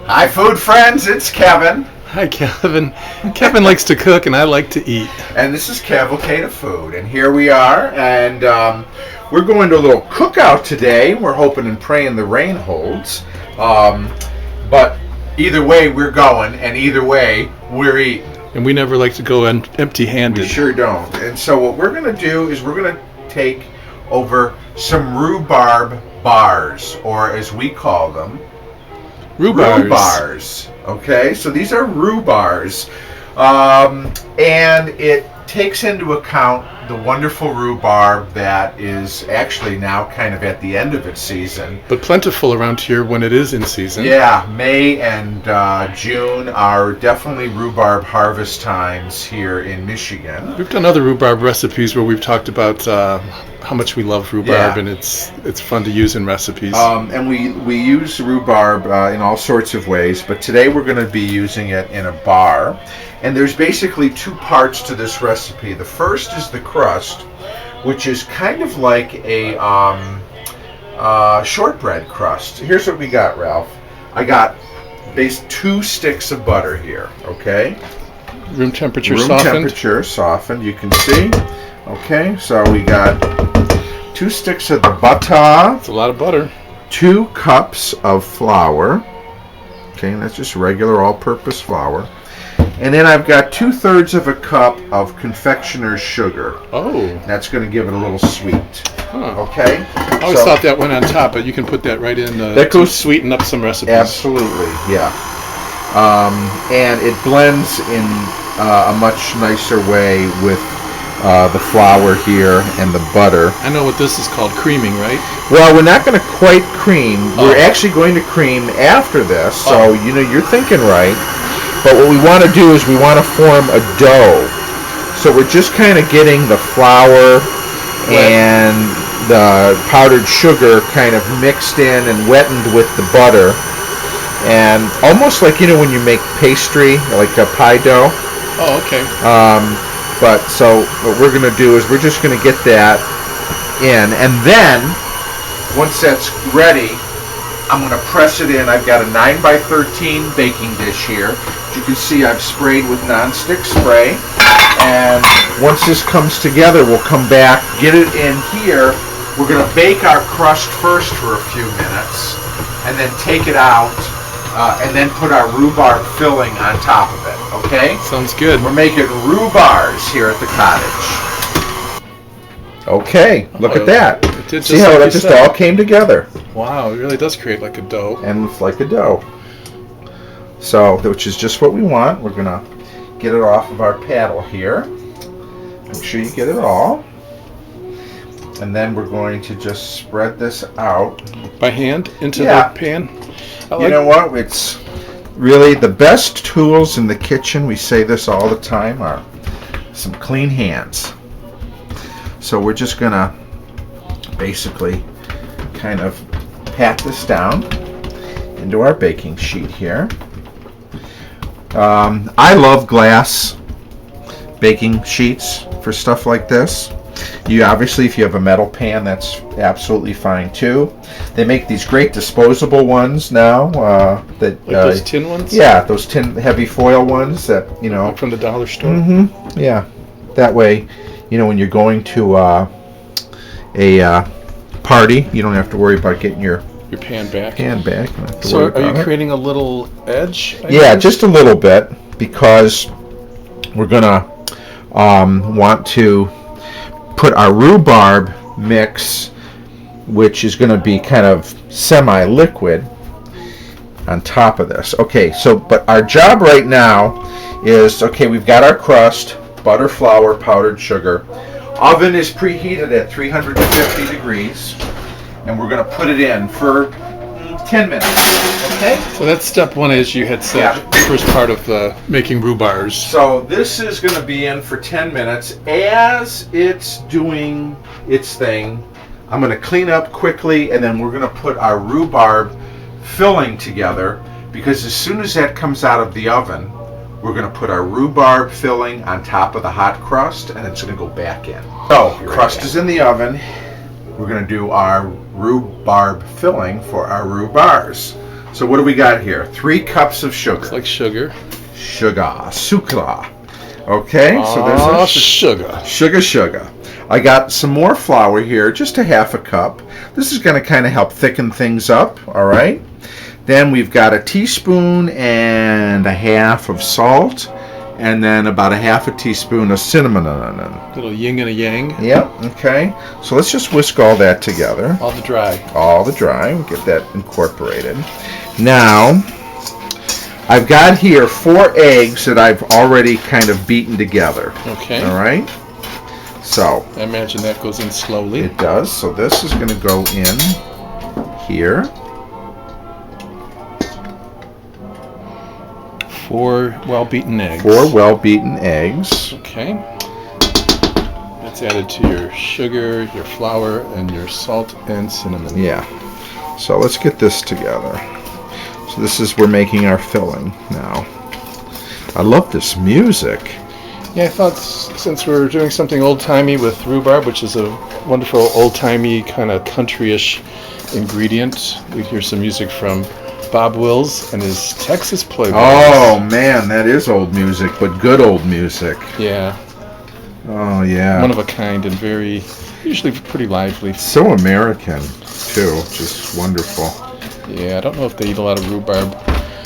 Hi, food friends. It's Kevin, Hi, Kevin. Kevin likes to cook, and I like to eat. and this is Cavalcade of Food. And here we are, and we're going to a little cookout today. We're hoping and praying the rain holds. But either way, we're going, and either way, we're eating. And we never like to go empty-handed. We sure don't. And so what we're going to do is we're going to take over some rhubarb bars, or as we call them, rhubars. Okay, so these are rhubars, and it takes into account the wonderful rhubarb that is actually now kind of at the end of its season. But plentiful around here when it is in season. Yeah, May and June are definitely rhubarb harvest times here in Michigan. We've done other rhubarb recipes where we've talked about how much we love rhubarb, and it's fun to use in recipes. And we use rhubarb in all sorts of ways, but today we're going to be using it in a bar. And there's basically two parts to this recipe. The first is the crust, which is kind of like a shortbread crust. Here's what we got, Ralph. I got 2 sticks of butter here, okay? Room temperature Room softened. temperature softened, you can see. Okay, so we got 2 sticks of the butter. It's a lot of butter. 2 cups of flour. Okay, that's just regular all-purpose flour. And then I've got 2/3 of a cup of confectioner's sugar. Oh. That's going to give it a little sweet. Huh. Okay? I always thought that went on top, but you can put that right in that to goes, sweeten up some recipes. Absolutely, yeah. And it blends in a much nicer way with the flour here and the butter. I know what this is called, creaming, right? Well, we're not going to quite cream. We're actually going to cream after this, so you're thinking right. But what we want to do is we want to form a dough. So we're just kind of getting the flour and the powdered sugar kind of mixed in and wetted with the butter. And almost like, when you make pastry, like a pie dough. Oh, okay. But so what we're going to do is we're just going to get that in. And then, once that's ready, I'm going to press it in. I've got a 9x13 baking dish here. As you can see, I've sprayed with nonstick spray. And once this comes together, we'll come back, get it in here. We're going to bake our crust first for a few minutes, and then take it out, and then put our rhubarb filling on top of it. Okay? Sounds good. We're making rhubars here at the cottage. Okay, look at that. See how it just all came together. Wow, it really does create like a dough. And it's like a dough. So, which is just what we want. We're going to get it off of our paddle here. Make sure you get it all. And then we're going to just spread this out. By hand into the pan? You know what? It's really the best tools in the kitchen, we say this all the time, are some clean hands. So we're just going to basically kind of pat this down into our baking sheet here. I love glass baking sheets for stuff like this. Obviously, if you have a metal pan, that's absolutely fine too. They make these great disposable ones now. Like those tin ones? Yeah, those tin heavy foil ones that, Like from the dollar store? Mm-hmm. Yeah. That way, when you're going to a party, you don't have to worry about getting your pan back. So are you creating a little edge? Yeah, just a little bit, because we're going to want to put our rhubarb mix, which is going to be kind of semi-liquid, on top of this. Okay, but our job right now is, we've got our crust, butter, flour, powdered sugar. Oven is preheated at 350 degrees, and we're going to put it in for 10 minutes. Okay? So that's step 1, as you had said, the first part of making rhubars. So this is going to be in for 10 minutes. As it's doing its thing, I'm going to clean up quickly, and then we're going to put our rhubarb filling together, because as soon as that comes out of the oven, we're going to put our rhubarb filling on top of the hot crust, and it's going to go back in. So, crust is in the oven. We're going to do our rhubarb filling for our rhubars. So what do we got here? 3 cups of sugar. It's like sugar. Sucra. Okay, so there's our sugar. I got some more flour here, just a half a cup. This is going to kind of help thicken things up, all right? Then we've got a teaspoon and a half of salt, and then about a half a teaspoon of cinnamon. Little yin and a yang. Yep, okay. So let's just whisk all that together. All the dry. We'll get that incorporated. Now, I've got here 4 eggs that I've already kind of beaten together. Okay. All right? So. I imagine that goes in slowly. It does. So this is going to go in here. 4 well-beaten eggs. 4 well-beaten eggs. Okay. That's added to your sugar, your flour, and your salt and cinnamon. Yeah. So let's get this together. So this is, we're making our filling now. I love this music. Yeah, I thought since we're doing something old-timey with rhubarb, which is a wonderful old-timey kind of country-ish ingredient, we'd hear some music from Bob Wills and his Texas Playboys. Oh, man, that is old music, but good old music. Yeah. Oh, yeah. One of a kind and usually pretty lively. So American, too. Just wonderful. Yeah, I don't know if they eat a lot of rhubarb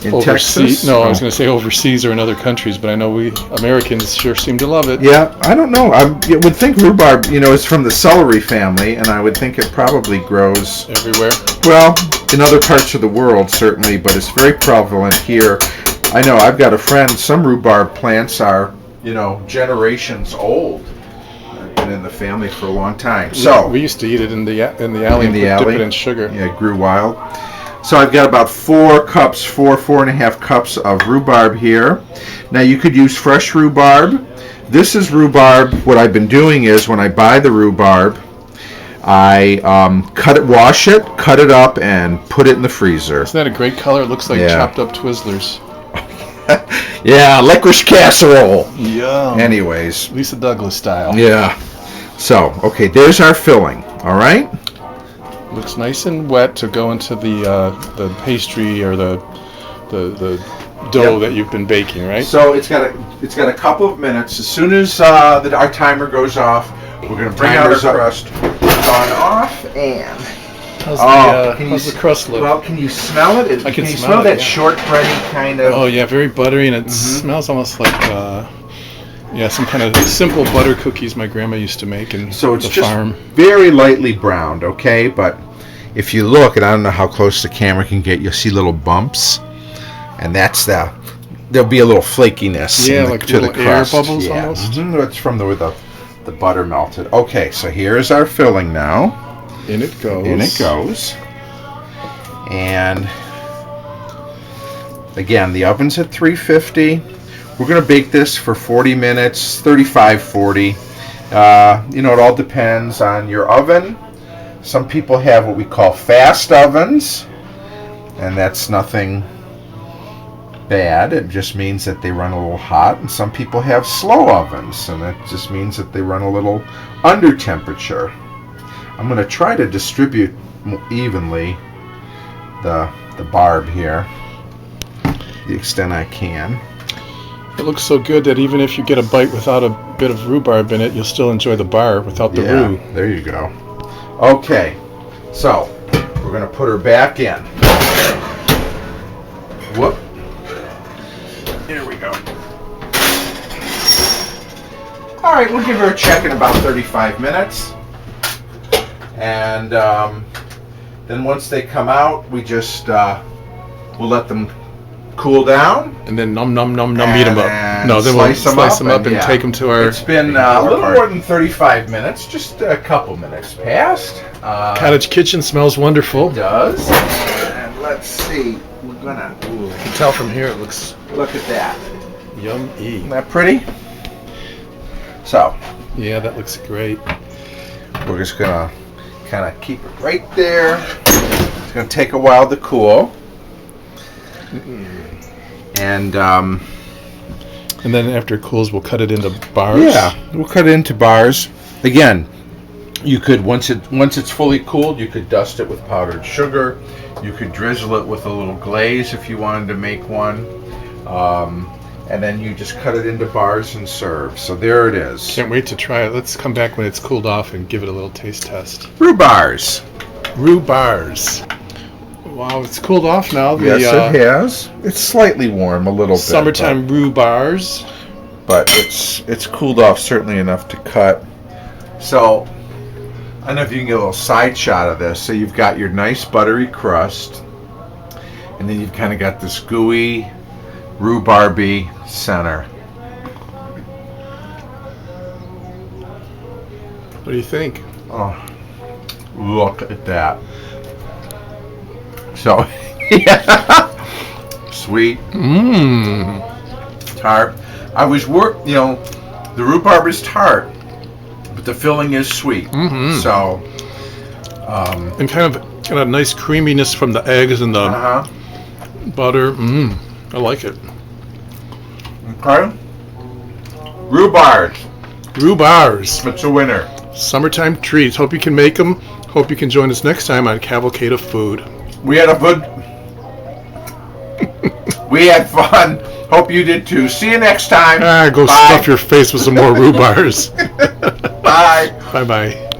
in overseas. Texas? No, I was going to say overseas or in other countries, but I know we Americans sure seem to love it. Yeah, I don't know. I would think rhubarb, is from the celery family, and I would think it probably grows everywhere. Well, in other parts of the world, certainly, but it's very prevalent here. I know I've got a friend, some rhubarb plants are, generations old. Been in the family for a long time. So we used to eat it in the alley. Dip it in sugar. Yeah, it grew wild. So I've got about 4 and a half cups of rhubarb here. Now you could use fresh rhubarb. This is rhubarb. What I've been doing is when I buy the rhubarb, I wash it, cut it up, and put it in the freezer. Isn't that a great color? It looks like chopped up Twizzlers. Yeah, licorice casserole. Yum. Anyways. Lisa Douglas style. Yeah. So, okay, there's our filling. All right. Looks nice and wet to go into the pastry or the dough that you've been baking, right? So it's got a couple of minutes. As soon as our timer goes off, we're going to bring out our crust. Gone off and. How's the crust look? Well, can you smell it? I can smell that shortbready kind of. Oh yeah, very buttery, and it smells almost like some kind of simple butter cookies my grandma used to make in so it's the just farm. Very lightly browned, okay? But if you look, and I don't know how close the camera can get, you'll see little bumps, and there'll be a little flakiness. Yeah, like to little the crust. air bubbles almost. Mm-hmm. It's from the butter melted. Okay, so here's our filling now. In it goes. And again, the oven's at 350. We're going to bake this for 40 minutes, 35, 40. It all depends on your oven. Some people have what we call fast ovens, and that's nothing bad. It just means that they run a little hot. And some people have slow ovens, and that just means that they run a little under temperature. I'm going to try to distribute evenly the barb here, the extent I can. It looks so good that even if you get a bite without a bit of rhubarb in it, you'll still enjoy the bar without the roux. There you go. Okay, so we're going to put her back in. Whoop. Here we go. All right, we'll give her a check in about 35 minutes. And then once they come out, we just we'll let them cool down. And then eat them up. No, then we'll slice them up and take them to our... It's been a little more than 35 minutes, just a couple minutes past. Cottage kitchen smells wonderful. It does. And let's see. We're gonna... Ooh, I can tell from here it looks... Look at that. Yummy. Isn't that pretty? So. Yeah, that looks great. We're just gonna kind of keep it right there. It's going to take a while to cool. And then after it cools, we'll cut it into bars. Yeah, we'll cut it into bars. Again, You could once it's fully cooled, you could dust it with powdered sugar. You could drizzle it with a little glaze if you wanted to make one, and then you just cut it into bars and serve. So there it is. Can't wait to try it. Let's come back when it's cooled off and give it a little taste test. Rhubarbs. Rhubarbs. Wow, it's cooled off now. Yes, it has. It's slightly warm, a little bit. Summertime rhubarbs. But it's cooled off certainly enough to cut. So I don't know if you can get a little side shot of this. So you've got your nice buttery crust, and then you've kind of got this gooey, rhubarby center. What do you think? Oh, look at that. So, yeah. Sweet. Tart. I was the rhubarb is tart, but the filling is sweet. So, and kind of a nice creaminess from the eggs and the butter. I like it. Okay. Rhubarbs. Rhubarbs. It's a winner. Summertime treats. Hope you can make them. Hope you can join us next time on Cavalcade of Food. We had we had fun. Hope you did too. See you next time. Go Bye. stuff your face with some more rhubarbs. Bye. Bye-bye.